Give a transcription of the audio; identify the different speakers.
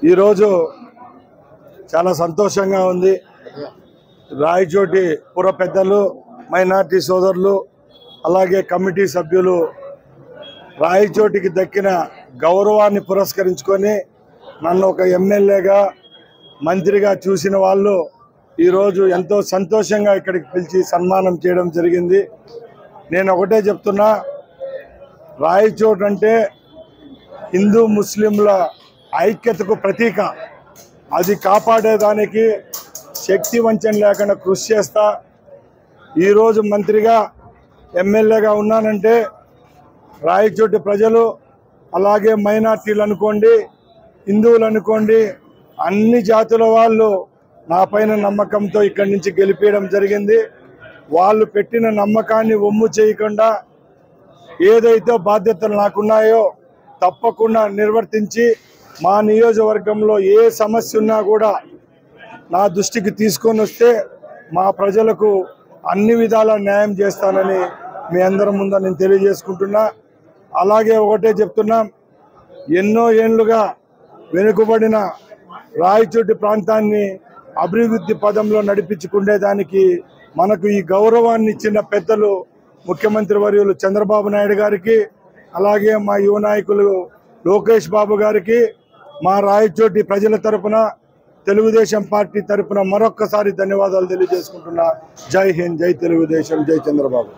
Speaker 1: ఈరోజు చాలా సంతోషంగా ఉంది. రాయచోటి పుర పెద్దలు, మైనార్టీ సోదరులు, అలాగే కమిటీ సభ్యులు రాయచోటికి దక్కిన గౌరవాన్ని పురస్కరించుకొని నన్ను ఒక ఎమ్మెల్యేగా, మంత్రిగా చూసిన వాళ్ళు ఈరోజు ఎంతో సంతోషంగా ఇక్కడికి పిలిచి సన్మానం చేయడం జరిగింది. నేను ఒకటే చెప్తున్నా, రాయచోటు అంటే హిందూ ముస్లింల ఐక్యతకు ప్రతీక. అది కాపాడేదానికి శక్తి వంచన లేకుండా కృషి చేస్తా. ఈరోజు మంత్రిగా, ఎమ్మెల్యేగా ఉన్నానంటే రాయచోటి ప్రజలు, అలాగే మైనార్టీలు అనుకోండి, హిందువులు అనుకోండి, అన్ని జాతుల వాళ్ళు నా పైన నమ్మకంతో ఇక్కడి నుంచి గెలిపేయడం జరిగింది. వాళ్ళు పెట్టిన నమ్మకాన్ని ఒమ్ము చేయకుండా ఏదైతే బాధ్యతలు నాకున్నాయో తప్పకుండా నిర్వర్తించి మా నియోజకవర్గంలో ఏ సమస్య ఉన్నా కూడా నా దృష్టికి తీసుకొని వస్తే మా ప్రజలకు అన్ని విధాల న్యాయం చేస్తానని మీ అందరి ముందు నేను తెలియజేసుకుంటున్నా. అలాగే ఒకటే చెప్తున్నా, ఎన్నో ఏళ్లుగా వెనుకబడిన రాయచోటి ప్రాంతాన్ని అభివృద్ధి పదంలో నడిపించుకునేదానికి మనకు ఈ గౌరవాన్ని ఇచ్చిన పెద్దలు ముఖ్యమంత్రి వర్యులు చంద్రబాబు నాయుడు గారికి, అలాగే మా యువ నాయకులు లోకేష్ బాబు గారికి, మా రాయచోటి ప్రజల తరపున, తెలుగుదేశం పార్టీ తరపున మరొక్కసారి ధన్యవాదాలు తెలియజేసుకుంటున్నా. జై హింద్, జై తెలుగుదేశం, జై చంద్రబాబు.